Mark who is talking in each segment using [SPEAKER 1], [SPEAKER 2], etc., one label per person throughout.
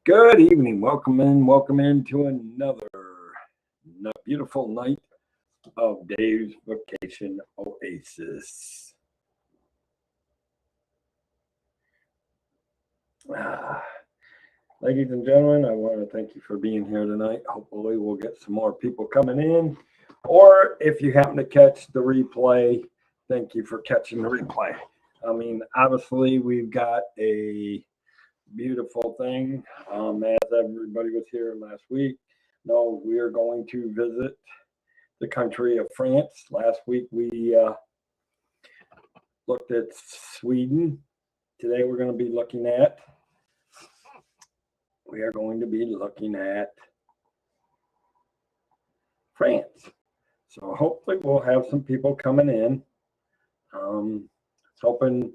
[SPEAKER 1] Good evening. Welcome in to another beautiful night of Dave's Vacation Oasis. Ah, ladies and gentlemen, I want to thank you for being here tonight. Hopefully, we'll get some more people coming in. Or if you happen to catch the replay, thank you for catching the replay. Obviously, we've got a beautiful thing. As everybody was here last week, no, we are going to visit the country of France. Last week we looked at Sweden. Today we are going to be looking at France. So hopefully we'll have some people coming in. Hoping,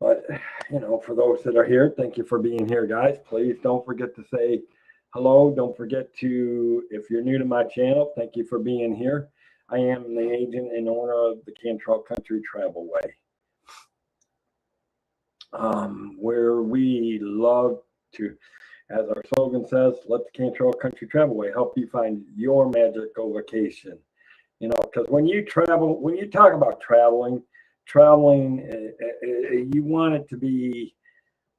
[SPEAKER 1] but for those that are here, thank you for being here, guys. Please don't forget to say hello. Don't forget to, if you're new to my channel, thank you for being here. I am the agent and owner of the Cantrell Country Travelway, where we love to, as our slogan says, let the Cantrell Country Travelway help you find your magical vacation. Because when you talk about traveling, you want it to be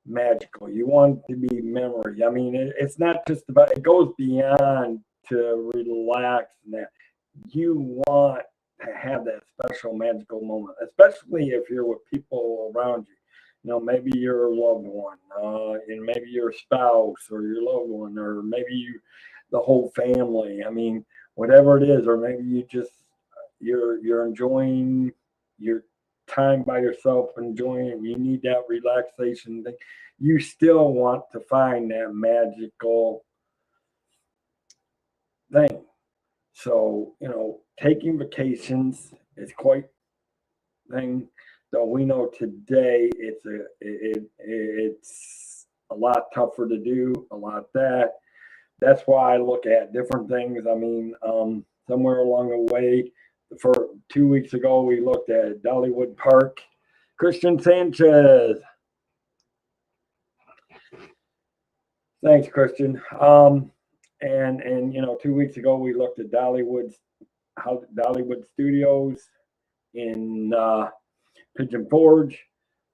[SPEAKER 1] magical. You want it to be memory. It's not just about, it goes beyond to relax and that. You want to have that special magical moment, especially if you're with people around you. Maybe your loved one, and maybe your spouse or your loved one, or maybe the whole family. Whatever it is, or maybe you're enjoying your time by yourself, enjoying it. You need that relaxation thing. You still want to find that magical thing. So, taking vacations is quite thing. Though we know today it's a lot tougher to do, a lot that. That's why I look at different things. Somewhere along the way, for 2 weeks ago, we looked at Dollywood Park. Christian Sanchez. Thanks, Christian. And 2 weeks ago we looked at Dollywood Studios in Pigeon Forge.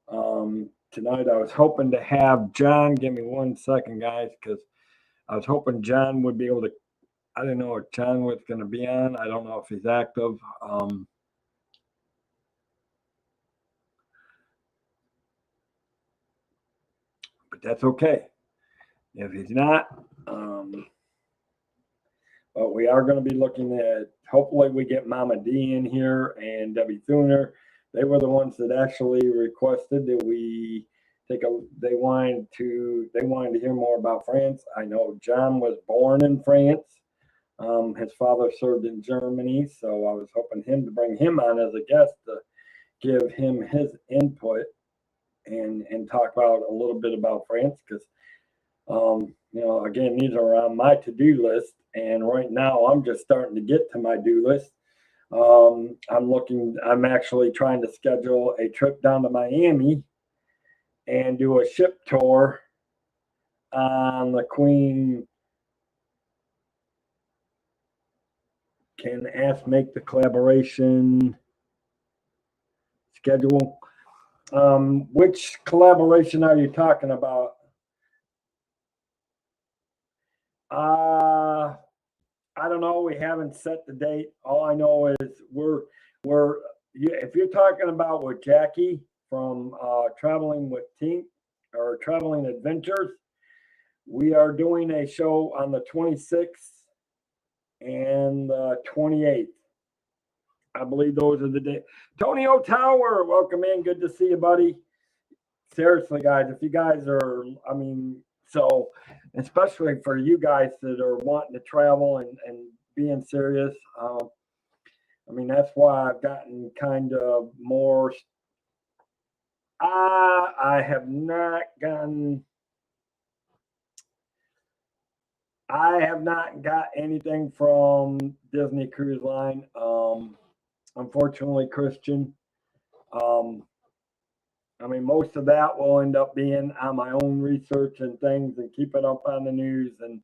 [SPEAKER 1] Tonight I was hoping to have John. Give me 1 second, guys, because I was hoping John would be able to. I didn't know if John was going to be on. I don't know if he's active. But that's okay if he's not. But we are going to be looking at, hopefully we get Mama D in here and Debbie Thuner. They were the ones that actually requested that we they wanted to hear more about France. I know John was born in France. His father served in Germany, so I was hoping to bring him on as a guest to give him his input and talk about a little bit about France, because again, these are on my to-do list, and right now I'm just starting to get to my do list. I'm actually trying to schedule a trip down to Miami and do a ship tour on the Queen. Can make the collaboration schedule. Which collaboration are you talking about? I don't know. We haven't set the date. All I know is if you're talking about with Jackie from Traveling with Tink or Traveling Adventures, we are doing a show on the 26th and the 28th. I believe those are the days. Tony O'Tower, welcome in. Good to see you, buddy. Seriously, guys, if you guys are, so especially for you guys that are wanting to travel and being serious, that's why I've gotten kind of more. I have not got anything from Disney Cruise Line. Unfortunately, Christian. I mean, most of that will end up being on my own research and things and keeping up on the news and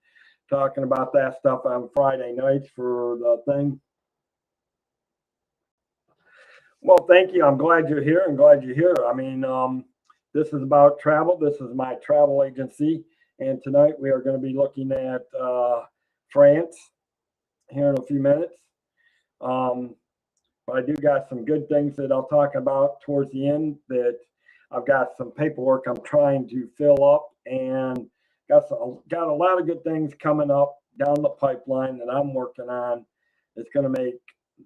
[SPEAKER 1] talking about that stuff on Friday nights for the thing. Well, thank you. I'm glad you're here. I'm glad you're here. I mean, this is about travel. This is my travel agency. And tonight we are going to be looking at France here in a few minutes. Um, but I do got some good things that I'll talk about towards the end that I've got some paperwork I'm trying to fill up and got a lot of good things coming up down the pipeline that I'm working on. It's going to make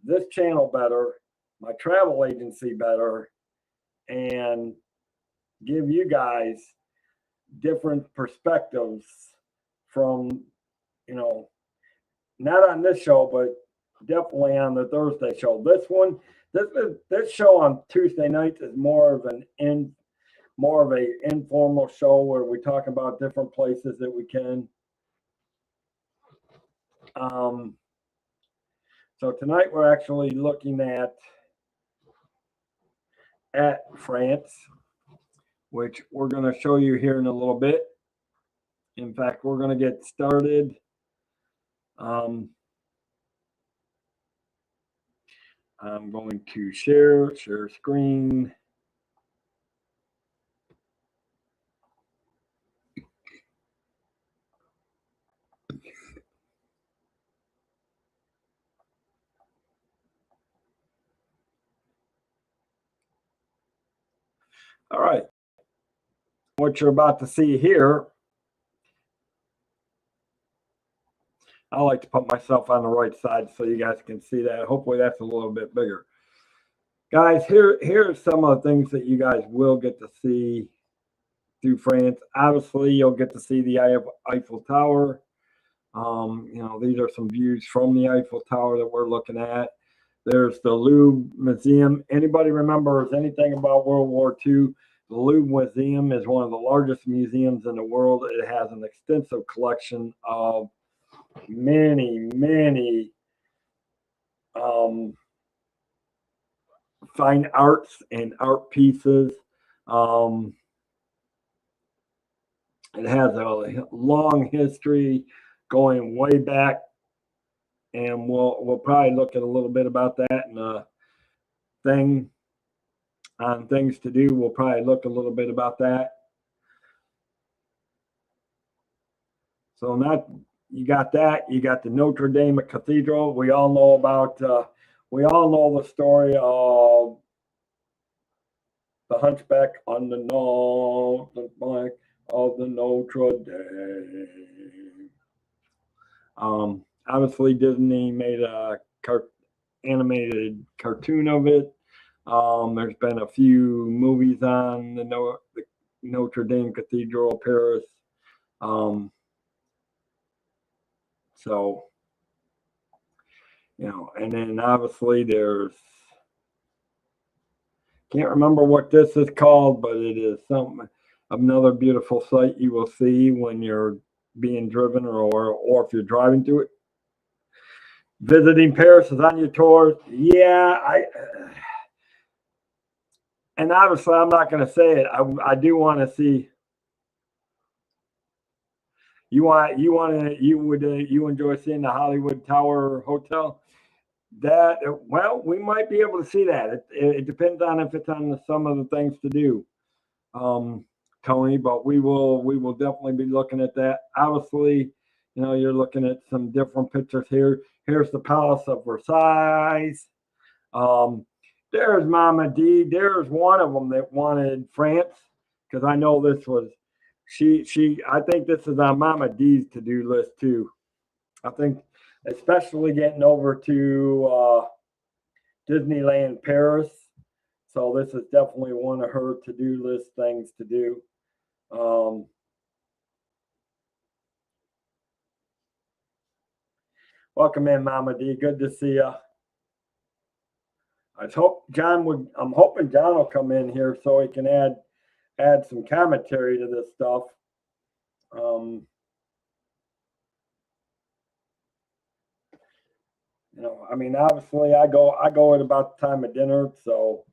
[SPEAKER 1] this channel better, my travel agency better, and give you guys different perspectives from, you know, not on this show, but definitely on the Thursday show. This show on Tuesday nights is more of a informal show where we talk about different places that we can. So tonight we're actually looking at France, which we're going to show you here in a little bit. In fact, we're going to get started. I'm going to share screen. All right. What you're about to see here, I like to put myself on the right side so you guys can see that. Hopefully that's a little bit bigger. Guys, here are some of the things that you guys will get to see through France. Obviously, you'll get to see the Eiffel Tower. These are some views from the Eiffel Tower that we're looking at. There's the Louvre Museum. Anybody remembers anything about World War II? The Louvre Museum is one of the largest museums in the world. It has an extensive collection of many fine arts and art pieces. It has a long history going way back, and we'll probably look at a little bit about that in a thing on things to do. We'll probably look a little bit about that. So you got that. You got the Notre Dame Cathedral. We all know about. We all know the story of the Hunchback on the back of the Notre Dame. Obviously, Disney made a animated cartoon of it. There's been a few movies on the Notre Dame Cathedral, Paris. So, and then obviously there's, can't remember what this is called, but it is another beautiful sight you will see when you're being driven or if you're driving to it. Visiting Paris is on your tour. Yeah, and obviously I'm not going to say it. I do want to see. You enjoy seeing the Hollywood Tower Hotel? We might be able to see that. It depends on if it's on some of the things to do, Tony. But we will definitely be looking at that. Obviously, you're looking at some different pictures here. Here's the Palace of Versailles. There's Mama D. There's one of them that wanted France, because I know this was I think this is on Mama D's to-do list too. I think especially getting over to Disneyland Paris. So this is definitely one of her to-do list things to do. Welcome in, Mama D. Good to see you. I'm hoping John will come in here so he can add some commentary to this stuff. I mean, obviously I go at about the time of dinner, so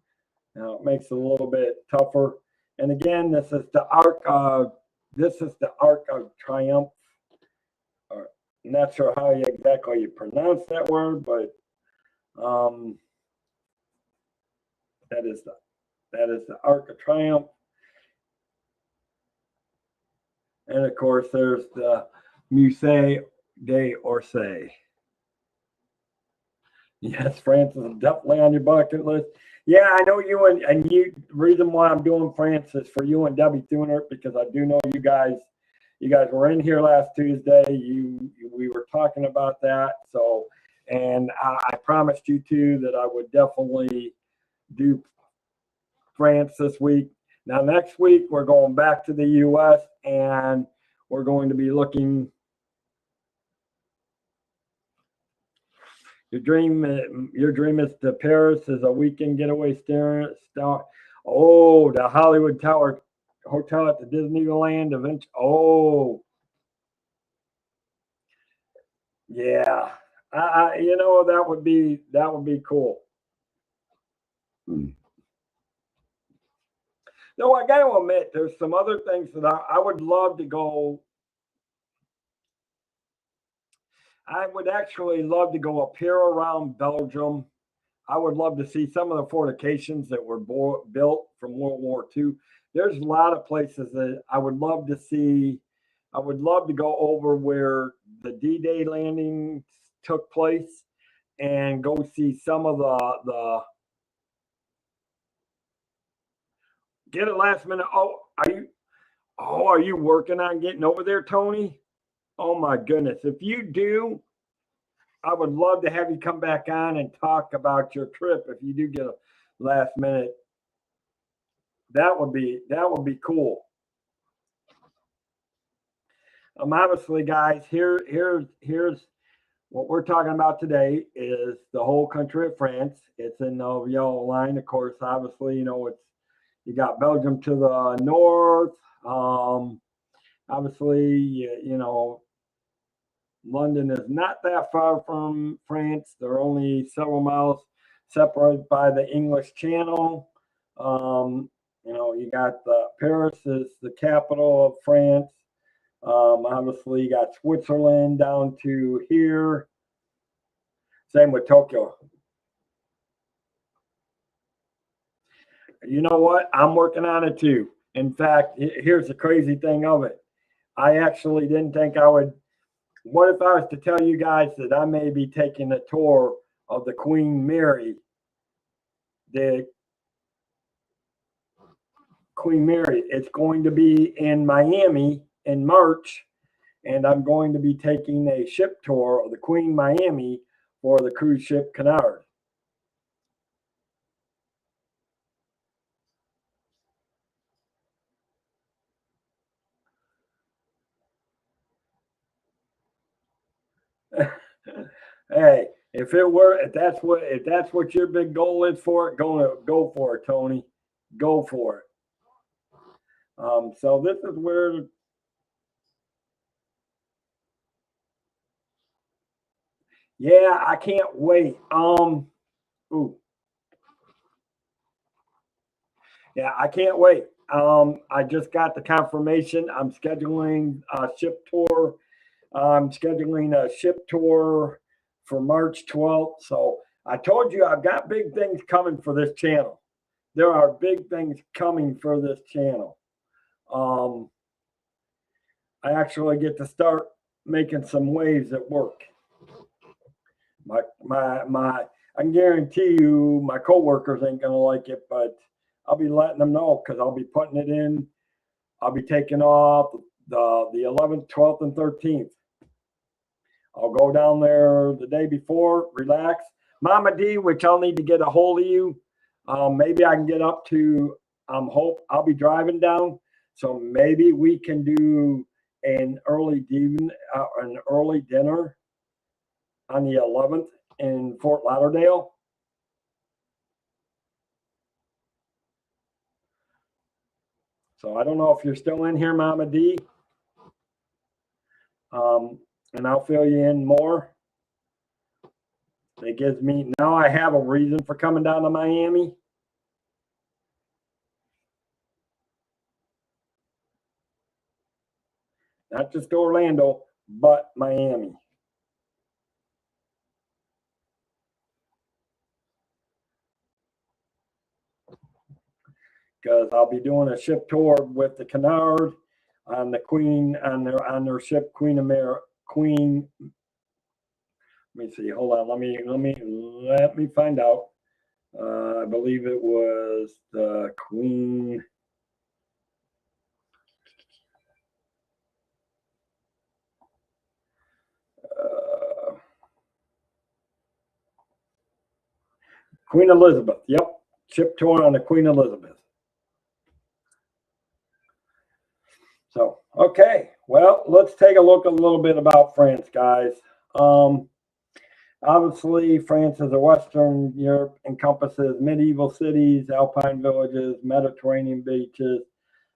[SPEAKER 1] it makes it a little bit tougher. And again, this is the Arc of Triumph. I'm not sure how exactly you pronounce that word, but um, that is the Arc of Triumph. And of course, there's the Musée d'Orsay. Yes, France is definitely on your bucket list. Yeah, I know you and you. Reason why I'm doing France is for you and Debbie Thuner, because I do know you guys. You guys were in here last Tuesday. We were talking about that. So, and I promised you two that I would definitely do France this week. Now, next week we're going back to the U.S. and we're going to be looking. Your dream is to Paris as a weekend getaway star. Oh, the Hollywood Tower Hotel at the Disneyland event. Oh, yeah. That would be cool. No, I got to admit, there's some other things that I would love to go. I would actually love to go up here around Belgium. I would love to see some of the fortifications that were built from World War II. There's a lot of places that I would love to see. I would love to go over where the D-Day landings took place and go see some of the get it last minute. Are you working on getting over there, Tony? Oh my goodness. If you do, I would love to have you come back on and talk about your trip if you do get a last minute. That would be cool. Obviously, guys, here's what we're talking about today is the whole country of France. It's in the yellow line, of course. Obviously, it's you got Belgium to the north. Obviously, London is not that far from France. They're only several miles separated by the English Channel. You got Paris is the capital of France. Obviously, you got Switzerland down to here. Same with Tokyo. You know what? I'm working on it too. In fact, here's the crazy thing of it. I actually didn't think I would. What if I was to tell you guys that I may be taking a tour of the Queen Mary? The Queen Mary. It's going to be in Miami in March, and I'm going to be taking a ship tour of the Queen Miami for the cruise ship Canard. Hey, if that's what your big goal is for it, go for it, Tony. Go for it. So this is where, yeah, I can't wait. Ooh, yeah, I can't wait. I just got the confirmation. I'm scheduling a ship tour. I'm scheduling a ship tour for March 12th. So I told you I've got big things coming for this channel. There are big things coming for this channel. Um, I actually get to start making some waves at work. My I can guarantee you my coworkers ain't gonna like it, but I'll be letting them know because I'll be putting it in. I'll be taking off the 11th, 12th, and 13th. I'll go down there the day before, relax. Mama D, which I'll need to get a hold of you. Maybe I can get up to Hope. I'll be driving down, so maybe we can do an early dinner on the 11th in Fort Lauderdale. So I don't know if you're still in here, Mama D. And I'll fill you in more. It gives me now I have a reason for coming down to Miami. not just Orlando, but Miami. Because I'll be doing a ship tour with the Canard on the Queen on their ship Queen America Queen. Let me see. Hold on. Let me find out. I believe it was the Queen. Queen Elizabeth. Yep. Ship tour on the Queen Elizabeth. So, okay. Well, let's take a look a little bit about France, guys. Obviously, France is a Western Europe, encompasses medieval cities, alpine villages, Mediterranean beaches.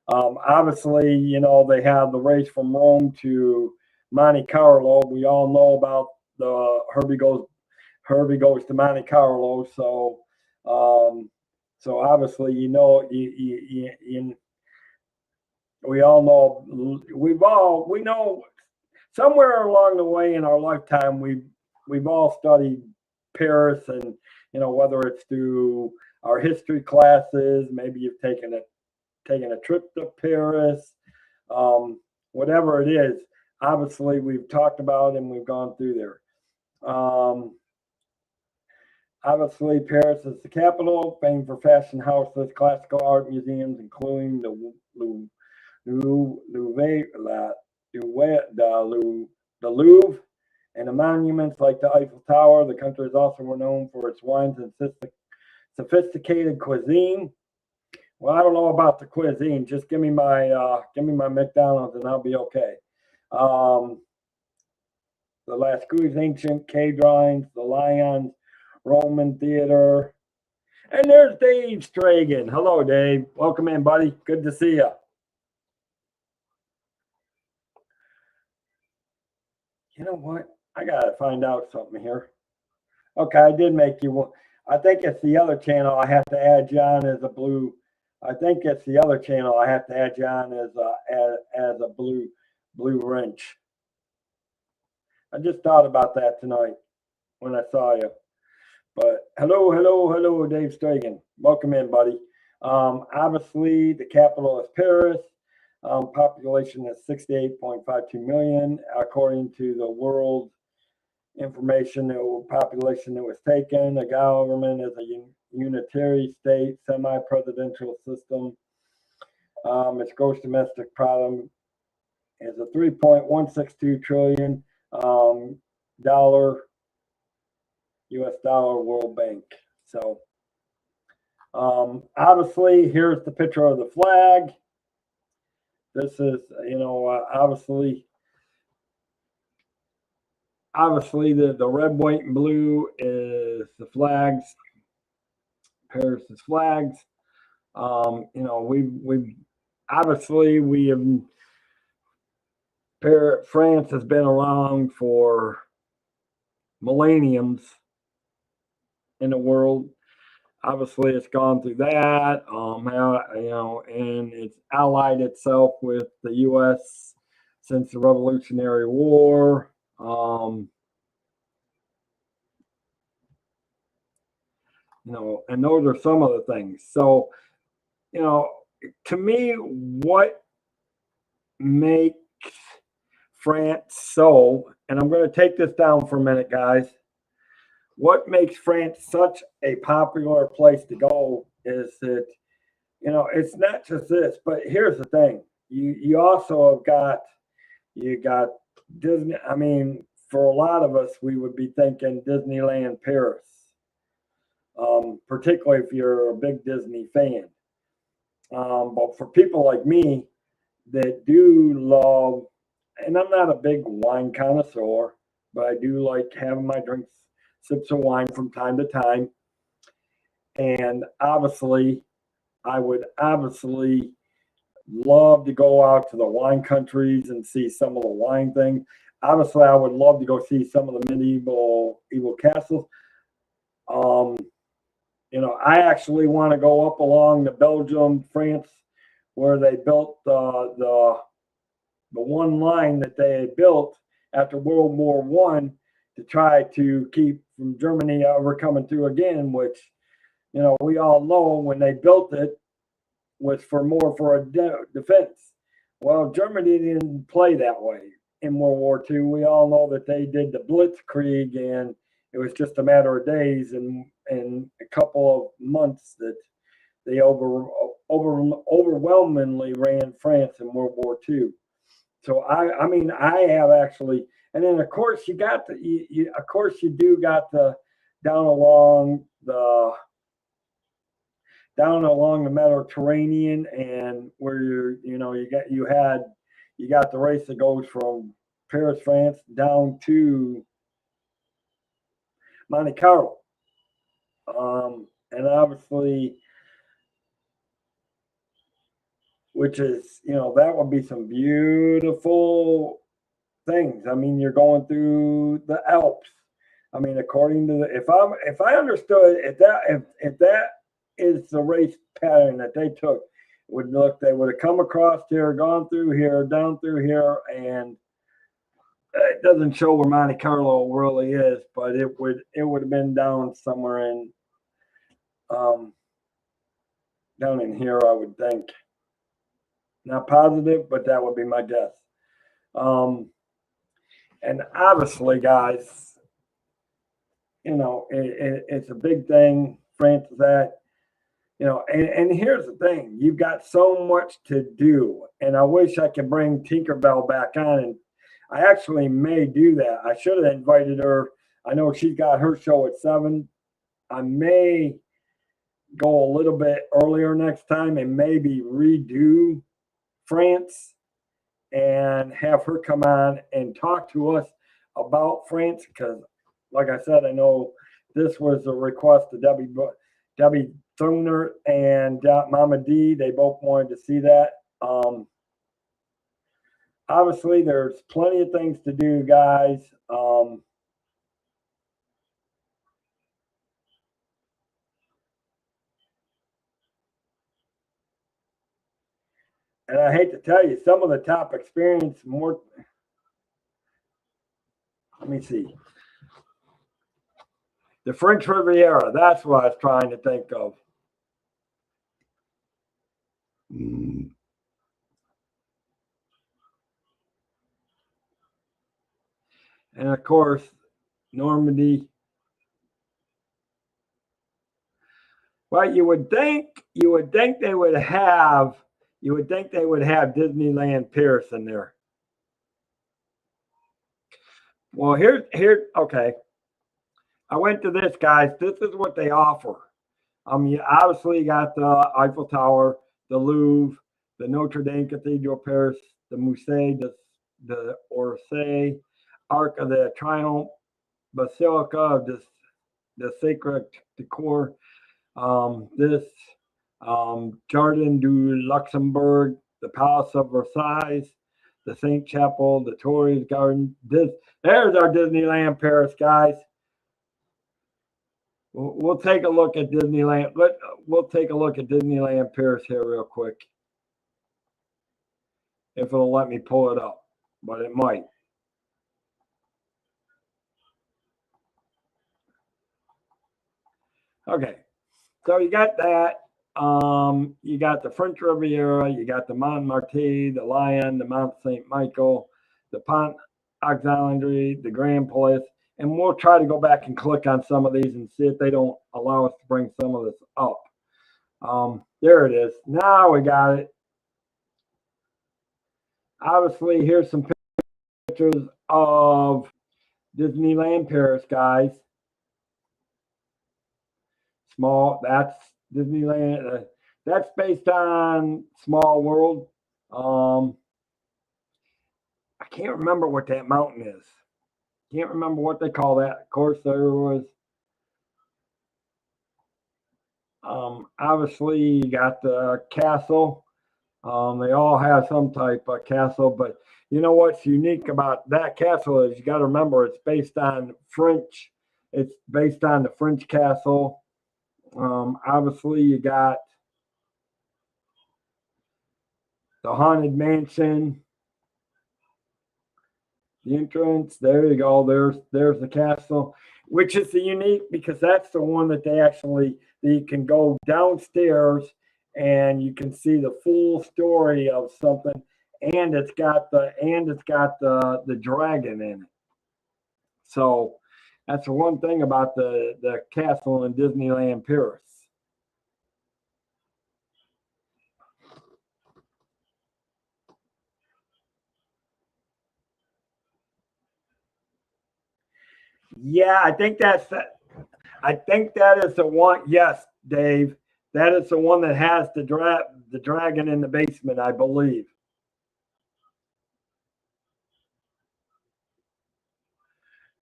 [SPEAKER 1] Obviously, they have the race from Rome to Monte Carlo. We all know about the Herbie goes to Monte Carlo. So, obviously, we all know we know somewhere along the way in our lifetime we've all studied Paris, and whether it's through our history classes, maybe you've taken a trip to Paris, whatever it is. Obviously, we've talked about and we've gone through there. Obviously, Paris is the capital, famed for fashion houses, classical art museums, including the Louvre, and the monuments like the Eiffel Tower. The country is also renowned for its wines and sophisticated cuisine. Well, I don't know about the cuisine. Just give me my McDonald's and I'll be okay. The Lascaux ancient cave drawings, the Lions, Roman theater, and there's Dave Stragan. Hello, Dave. Welcome in, buddy. Good to see you. You know what? I gotta find out something here. Okay, I did make you one. I think it's the other channel I have to add you on as a blue. I think it's the other channel I have to add you on as a blue wrench. I just thought about that tonight when I saw you. But hello, Dave Stragan. Welcome in, buddy. Obviously, the capital is Paris. Population is 68.52 million, according to the world information population that was taken. The government is a unitary state, semi-presidential system. Its gross domestic product is a $3.162 trillion U.S. dollar World Bank. So, obviously, here's the picture of the flag. This is, obviously the red, white, and blue is the flags, Paris's flags. We've obviously France has been around for millenniums in the world. Obviously, it's gone through that, and it's allied itself with the U.S. since the Revolutionary War. And those are some of the things. So, to me, what makes France so, and I'm going to take this down for a minute, guys. What makes France such a popular place to go is that, it's not just this, but here's the thing. You also have got Disney. I mean, for a lot of us, we would be thinking Disneyland Paris, particularly if you're a big Disney fan. But for people like me that do love, and I'm not a big wine connoisseur, but I do like having my drinks, sips of wine from time to time. And obviously, I would love to go out to the wine countries and see some of the wine things. Obviously, I would love to go see some of the medieval castles. I actually want to go up along the Belgium, France, where they built the one line that they had built after World War One to try to keep from Germany ever coming through again, which, you know, we all know when they built it was for a defense. Well, Germany didn't play that way in World War II. We all know that they did the Blitzkrieg, and it was just a matter of days and a couple of months that they overwhelmingly ran France in World War II. So I mean, I have actually, and then of course you got of course you do got the down along the Mediterranean, and where you got the race that goes from Paris, France, down to Monte Carlo, and obviously, which is, you know, that would be some beautiful things. I mean, you're going through the Alps. I mean, according to if I understood, if that is the race pattern that they took, they would have come across here, gone through here, down through here, and it doesn't show where Monte Carlo really is, but it would have been down somewhere down in here, I would think. Not positive, but that would be my guess. And obviously, guys, you know, it's a big thing. France is that, you know, and here's the thing: you've got so much to do, and I wish I could bring Tinkerbell back on, and I actually may do that. I should have invited her. I know she's got her show at 7. I may go a little bit earlier next time and maybe redo France and have her come on and talk to us about France, because, like I said, I know this was a request to Debbie Thuner and Mama D. They both wanted to see that. Obviously, there's plenty of things to do, guys. And I hate to tell you, some of the top experience more. Let me see. The French Riviera. That's what I was trying to think of. And of course, Normandy. Well, you would think they would have Disneyland Paris in there. Well, here. Okay, I went to this, guys. This is what they offer. You obviously got the Eiffel Tower, the Louvre, the Notre Dame Cathedral, Paris, the Musée de Orsay, Arc of the Triomphe, Basilica of the Sacred Decor, Jardin du Luxembourg, the Palace of Versailles, the Saint Chapel, the Tuileries Garden. There's our Disneyland Paris, guys. We'll take a look at Disneyland. We'll take a look at Disneyland Paris here real quick, if it'll let me pull it up, but it might. Okay, so you got that. You got the French Riviera, you got the Montmartre, the Lion, the Mont Saint Michael, the Pont Alexandre, the Grand Place, and we'll try to go back and click on some of these and see if they don't allow us to bring some of this up. There it is. Now we got it. Obviously, here's some pictures of Disneyland Paris, guys. Small, that's Disneyland. That's based on Small World. I can't remember what that mountain is. Can't remember what they call that. Of course, there was obviously you got the castle. They all have some type of castle, but you know what's unique about that castle is you got to remember it's based on French. It's based on the French castle. Obviously, you got the Haunted Mansion. The entrance, there you go. There's the castle, which is the unique because that's the one that you can go downstairs and you can see the full story of something, and it's got the dragon in it. So that's the one thing about the castle in Disneyland Paris. Yeah, I think that is the one. Yes, Dave, that is the one that has the dragon in the basement, I believe.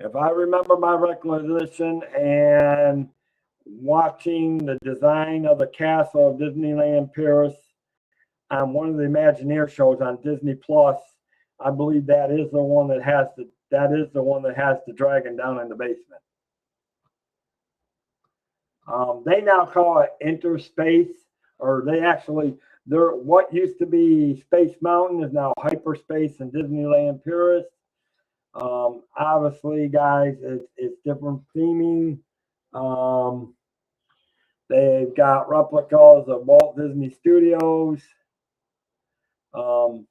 [SPEAKER 1] If I remember my recollection and watching the design of the castle of Disneyland Paris on one of the Imagineer shows on Disney Plus, I believe that is the one that has the dragon down in the basement. They now call it Interspace, or they're what used to be Space Mountain is now Hyperspace in Disneyland Paris. Obviously, guys, it's different theming. Um, they've got replicas of Walt Disney Studios. Um,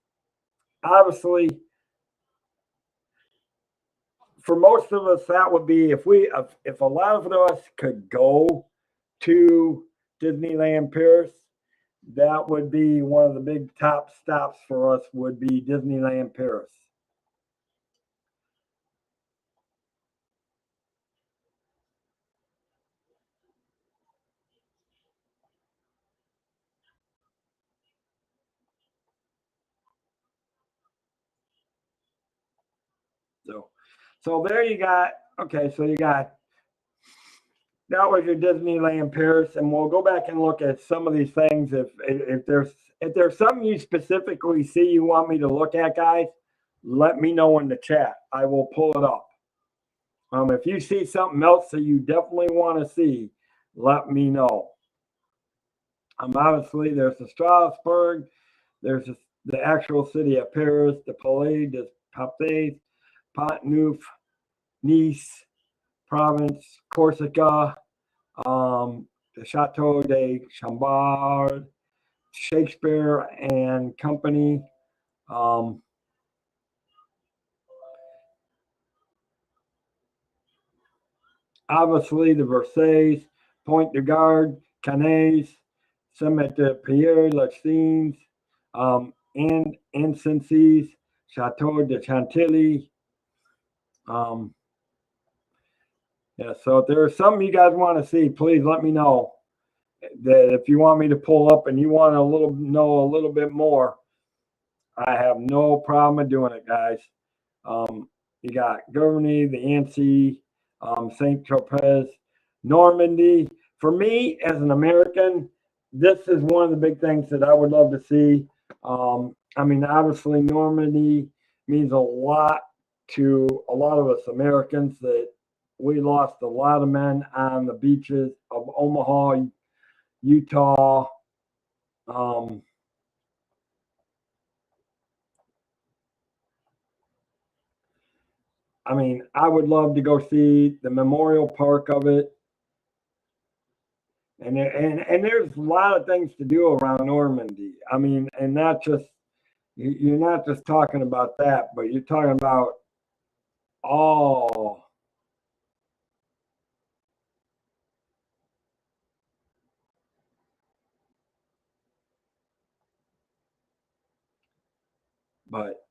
[SPEAKER 1] Obviously, for most of us, that would be if a lot of us could go to Disneyland Paris, that would be one of the big top stops for us. Would be Disneyland Paris. So, so there you got. Okay, so you got that was your Disneyland Paris, and we'll go back and look at some of these things. If there's something you specifically see you want me to look at, guys, let me know in the chat. I will pull it up. If you see something else that you definitely want to see, let me know. Obviously, there's the Strasbourg, the actual city of Paris, the Palais des Papes, Pont Neuf, Nice, Provence, Corsica, the Chateau de Chambord, Shakespeare and Company. Um, Obviously, the Versailles, Point de Garde, Cannes, Summit de Pierre Lachines, and Incenses, Chateau de Chantilly. Yeah, so if there's something you guys want to see, please let me know. That if you want me to pull up and you want to know a little bit more, I have no problem with doing it, guys. You got Germany, the Annecy, Saint Tropez, Normandy. For me, as an American, this is one of the big things that I would love to see. I mean, obviously, Normandy means a lot to a lot of us Americans that we lost a lot of men on the beaches of Omaha, Utah. Um, I mean, I would love to go see the memorial park of it. And there's a lot of things to do around Normandy. I mean, and not just you're not just talking about that, but you're talking about all. But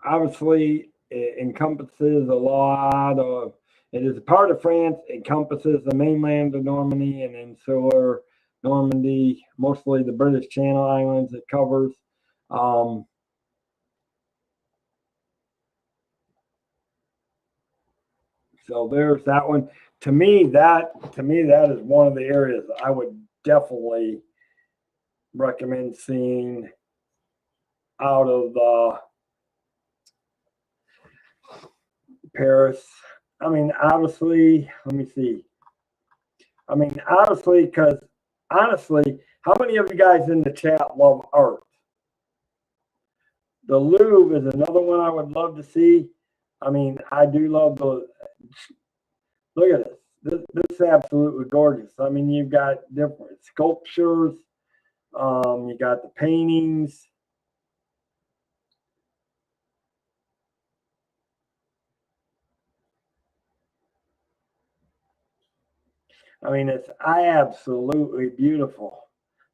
[SPEAKER 1] obviously, it encompasses a lot of. It is a part of France. Encompasses the mainland of Normandy and insular Normandy, mostly the British Channel Islands. It covers. Um, So there's that one. To me that is one of the areas I would definitely recommend seeing out of Paris. I mean, obviously, let me see. I mean, honestly, because honestly, how many of you guys in the chat love art? The Louvre is another one I would love to see. I mean, I do love the. Look at this. This is absolutely gorgeous. I mean, you've got different sculptures. You got the paintings. I mean, it's absolutely beautiful.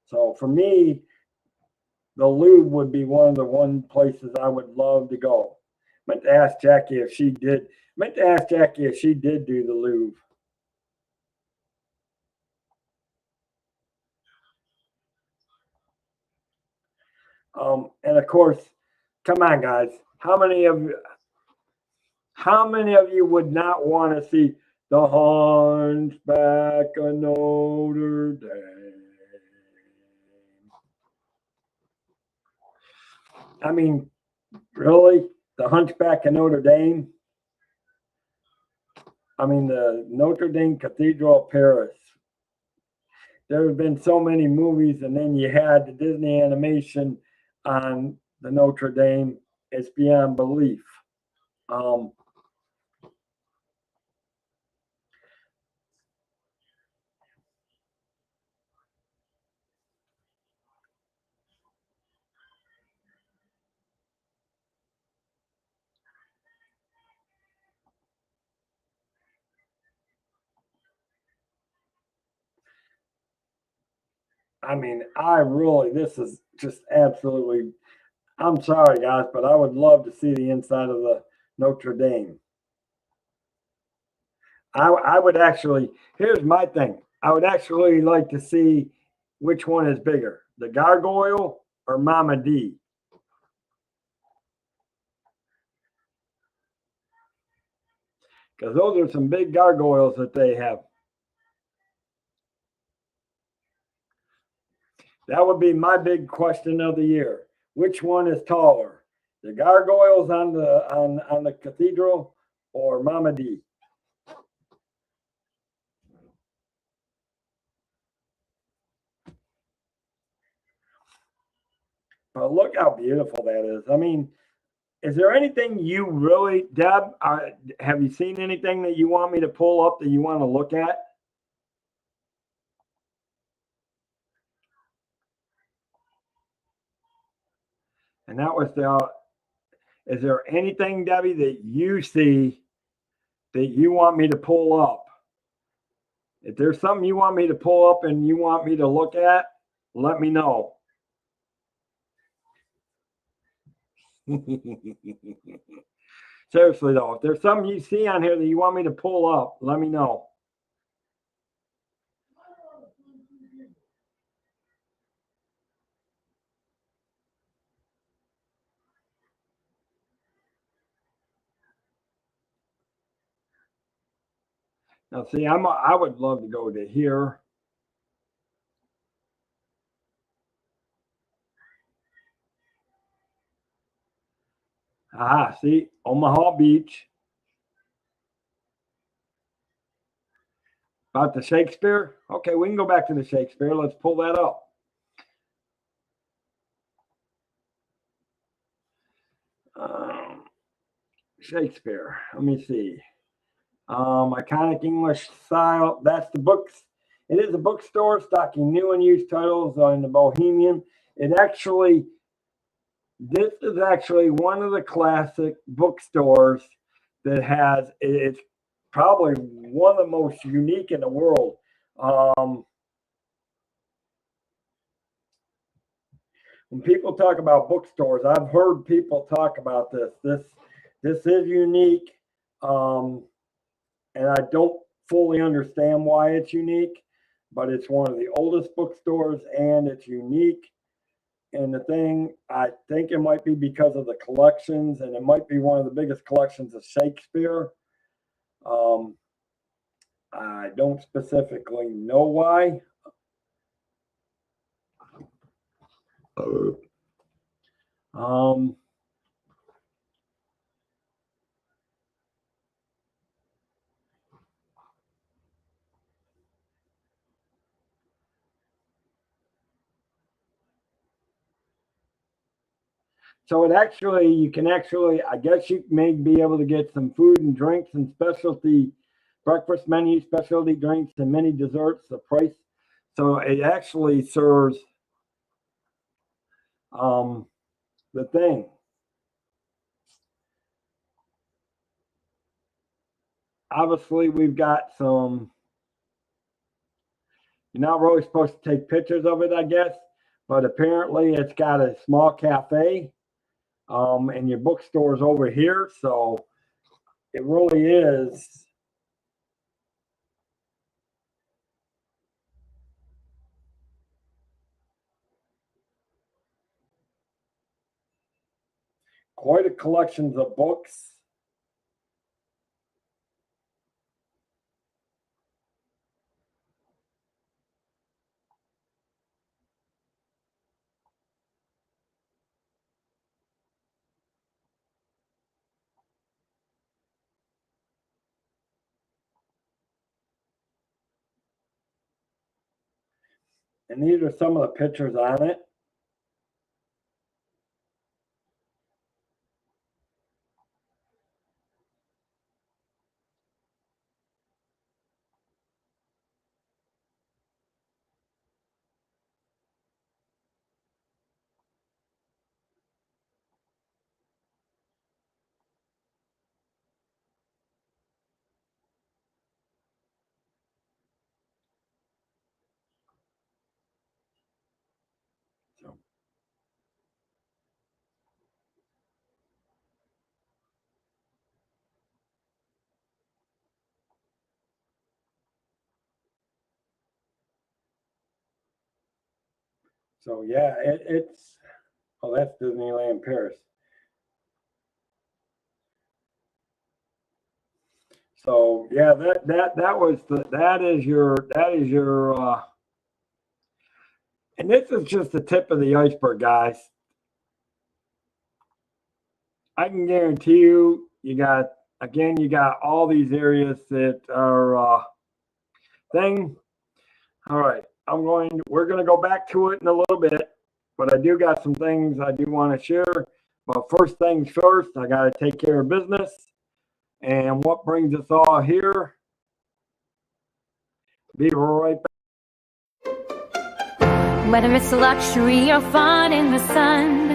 [SPEAKER 1] So for me, the Louvre would be one places I would love to go. Meant to ask Jackie if she did. Meant to ask Jackie if she did do the Louvre. And of course, come on, guys. How many of you would not want to see the Hunchback of Notre Dame? I mean, really, the Hunchback of Notre Dame. I mean, the Notre Dame Cathedral of Paris. There have been so many movies, and then you had the Disney animation on the Notre Dame. It's beyond belief. Um, I mean, this is just absolutely. I'm sorry, guys, but I would love to see the inside of the Notre Dame. I would actually. Here's my thing. I would actually like to see which one is bigger, the gargoyle or Mama D, because those are some big gargoyles that they have. That would be my big question of the year. Which one is taller, the gargoyles on the cathedral or Mama D? But look how beautiful that is. I mean, is there anything you really, Deb? Have you seen anything that you want me to pull up that you want to look at? And that was the. Is there anything, Debbie, that you see that you want me to pull up? If there's something you want me to pull up and you want me to look at, let me know. Seriously though, if there's something you see on here that you want me to pull up, let me know. Now, see, I would love to go to here. Aha, see, Omaha Beach. About the Shakespeare? Okay, we can go back to the Shakespeare. Let's pull that up. Um, Shakespeare. Let me see. Iconic English style. That's the books. It is a bookstore stocking new and used titles on the Bohemian. This is actually one of the classic bookstores that has. It's probably one of the most unique in the world. Um, when people talk about bookstores, I've heard people talk about this. This is unique, um, and I don't fully understand why it's unique, but it's one of the oldest bookstores and it's unique. And the thing, I think it might be because of the collections, and it might be one of the biggest collections of Shakespeare. Um, I don't specifically know why. Um, So it actually, you can actually, I guess you may be able to get some food and drinks and specialty breakfast menu, specialty drinks, and many desserts. The price, so it actually serves the thing. Obviously, we've got some. You're not really supposed to take pictures of it, I guess, but apparently it's got a small cafe, and your bookstore is over here, so it really is. Quite a collection of books. And these are some of the pictures on it. So yeah, it's, oh, that's Disneyland Paris. So yeah, that was that is your and this is just the tip of the iceberg, guys. I can guarantee you, you got all these areas that are thing. All right, we're going to go back to it in a little bit, but I do got some things I do want to share. But first things first, I got to take care of business. And what brings us all here? Be right
[SPEAKER 2] back. Whether it's luxury or fun in the sun,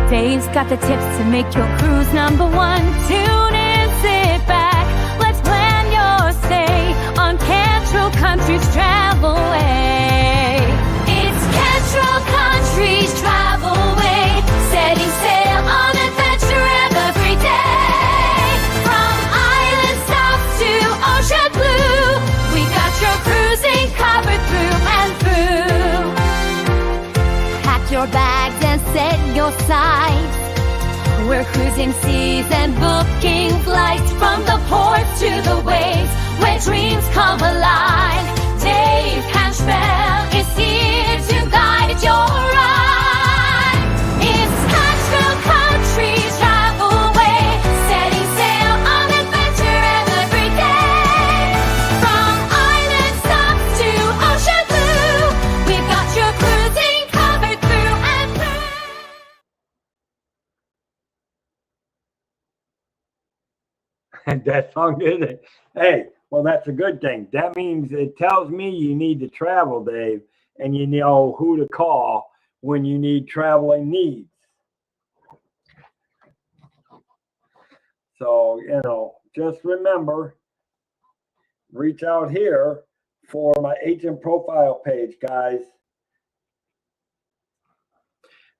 [SPEAKER 2] Dave's got the tips to make your cruise number one. Tune in, sit back, let's plan your stay on Cantrell Country's Travelway. It's Cantrell Country's Travelway, setting sail on adventure every day. From island stops to ocean blue, we got your cruising covered through and through. Pack your bags and set your sights. We're cruising seas and booking flights from the ports to the waves where dreams come alive. Dave Cantrell is here to guide your ride. It's Cantrell Country's Travelway, setting sail on adventure every day. From island stops to ocean blue, we've got your cruising covered through and through.
[SPEAKER 1] And that song is it. Hey, well, that's a good thing. That means it tells me you need to travel, Dave, and you know who to call when you need traveling needs. So, just remember, reach out here for my agent profile page, guys.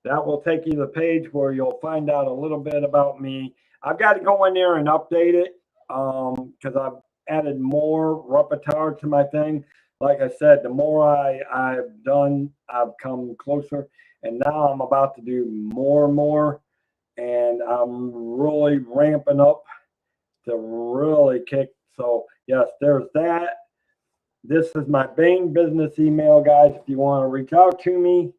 [SPEAKER 1] That will take you to the page where you'll find out a little bit about me. I've got to go in there and update it because I've added more repertoire to my thing. Like I said, the more I've done, I've come closer. And now I'm about to do more and more. And I'm really ramping up to really kick. So, yes, there's that. This is my main business email, guys, if you want to reach out to me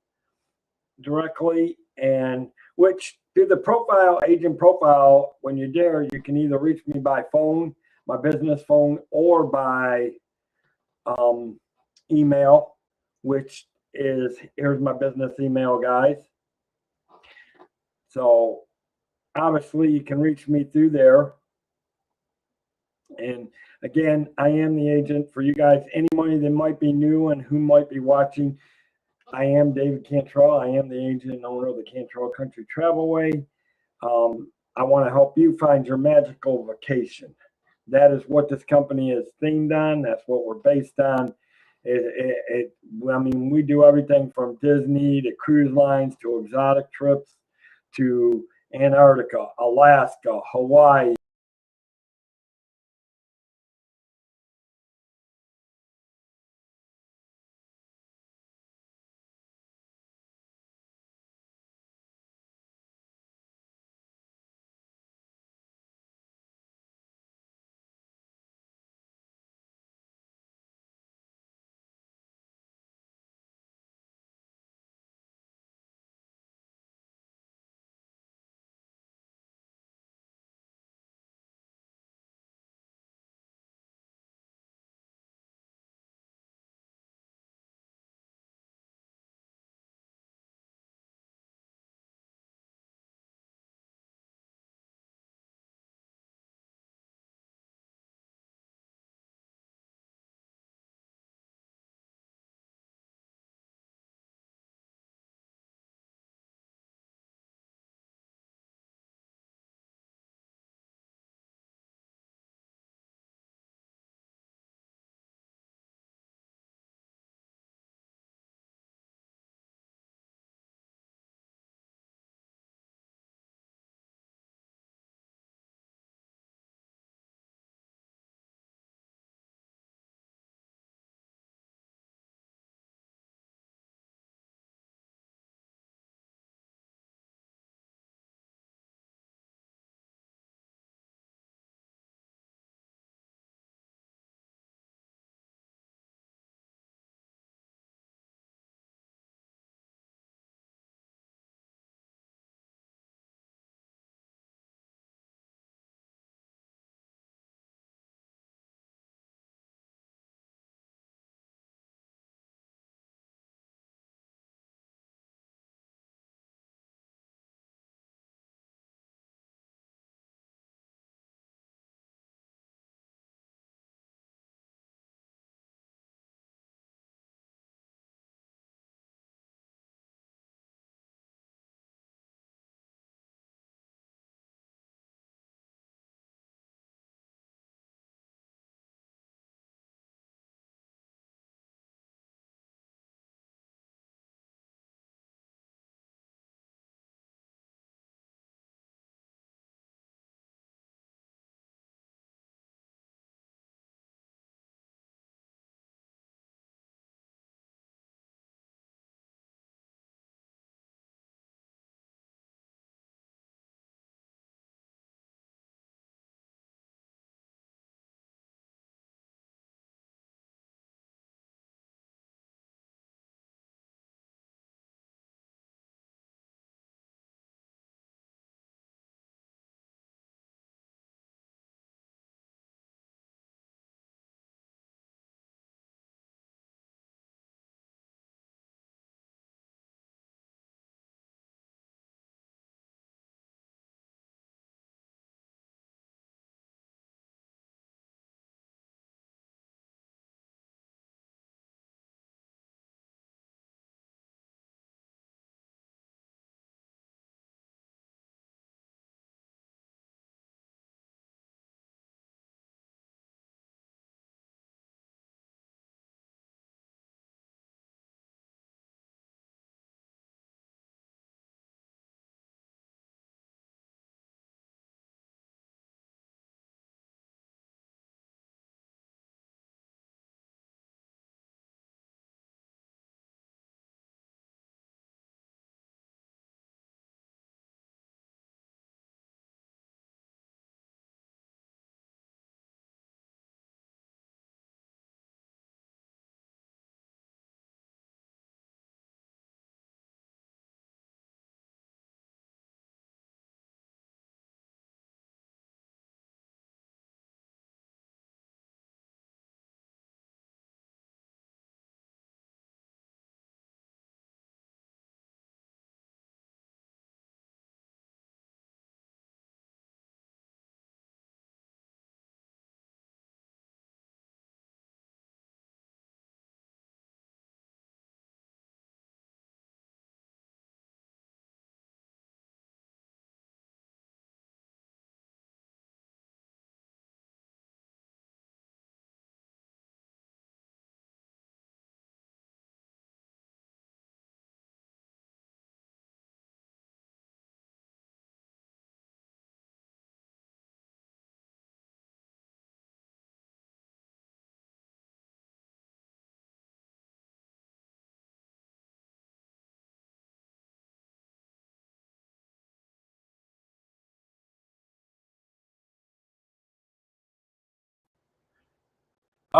[SPEAKER 1] directly. And which through the profile, agent profile, when you're there, you can either reach me by phone, my business phone, or by email, which is, here's my business email, guys. So obviously you can reach me through there. And again, I am the agent for you guys. Anybody that might be new and who might be watching, I am David Cantrell. I am the agent and owner of the Cantrell Country Travelway. I want to help you find your magical vacation. That is what this company is themed on. That's what we're based on. I mean, we do everything from Disney to cruise lines to exotic trips to Antarctica, Alaska, Hawaii.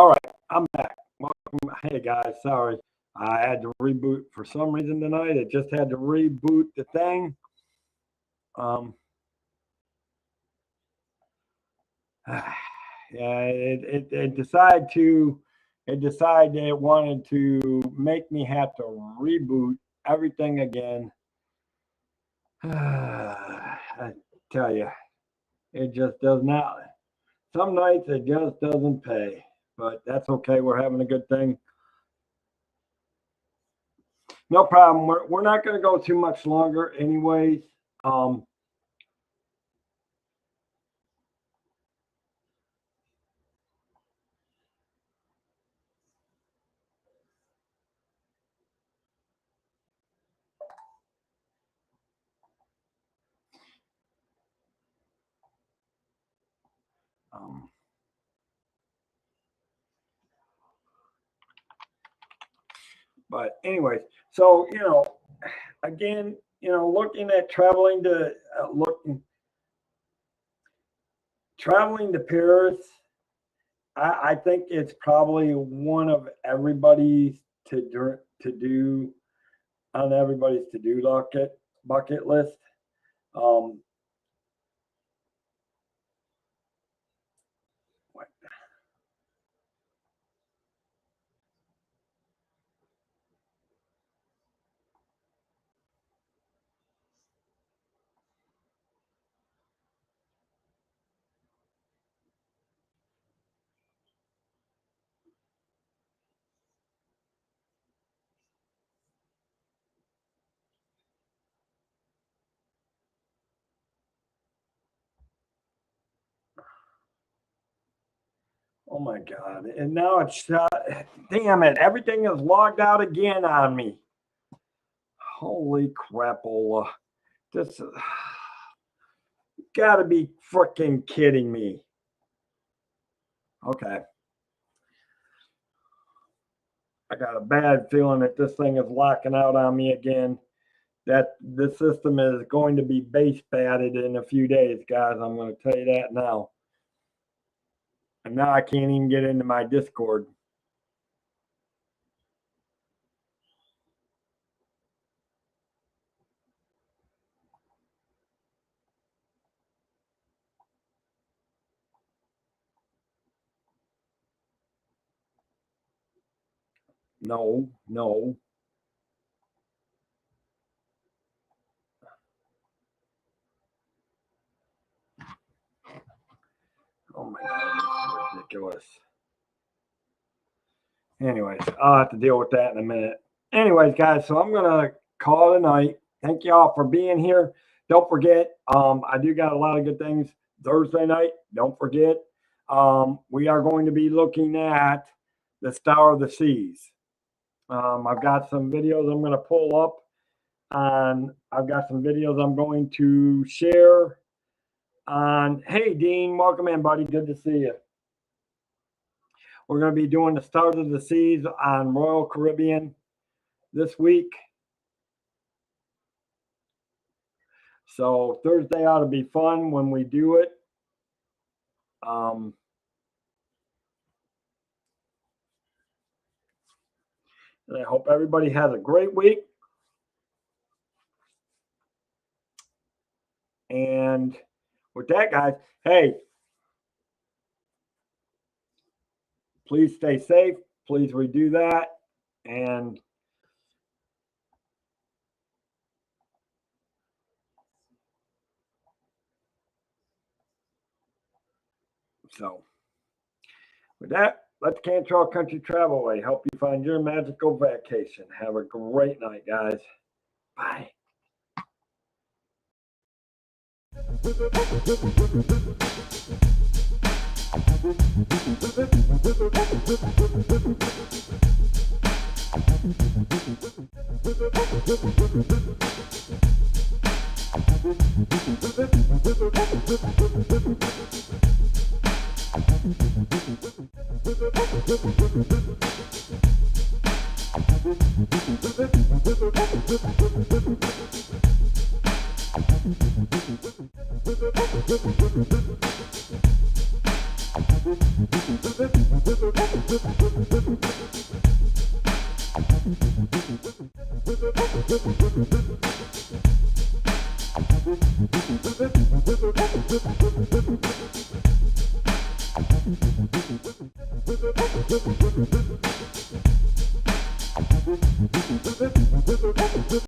[SPEAKER 1] All right, I'm back. Welcome. Hey guys, sorry. I had to reboot for some reason tonight. It just had to reboot the thing. Yeah, it decided that it wanted to make me have to reboot everything again. I tell you, it just does not. Some nights it just doesn't pay, but that's okay. We're having a good thing. No problem. We're not going to go too much longer, anyways. But anyways, so again, looking at traveling to Paris, I think it's probably one of everybody's to do on everybody's to-do bucket list. Oh my God. And now it's, damn it, everything is logged out again on me. Holy crapola. This, you gotta be freaking kidding me. Okay. I got a bad feeling that this thing is locking out on me again. That the system is going to be base batted in a few days, guys. I'm going to tell you that now. And now I can't even get into my Discord. No. Oh my God, this is ridiculous. Anyways, I'll have to deal with that in a minute. Anyways, guys, so I'm going to call it a night. Thank y'all for being here. Don't forget, I do got a lot of good things Thursday night. Don't forget, we are going to be looking at the Star of the Seas. I've got some videos I'm going to pull up on. I've got some videos I'm going to share on. Hey, Dean, welcome in, buddy. Good to see you. We're going to be doing the Stars of the Seas on Royal Caribbean this week. So Thursday ought to be fun when we do it. And I hope everybody has a great week. And with that, guys, hey, please stay safe. Please redo that. And so with that, let the Cantrell Country Travel Away help you find your magical vacation. Have a great night, guys. Bye.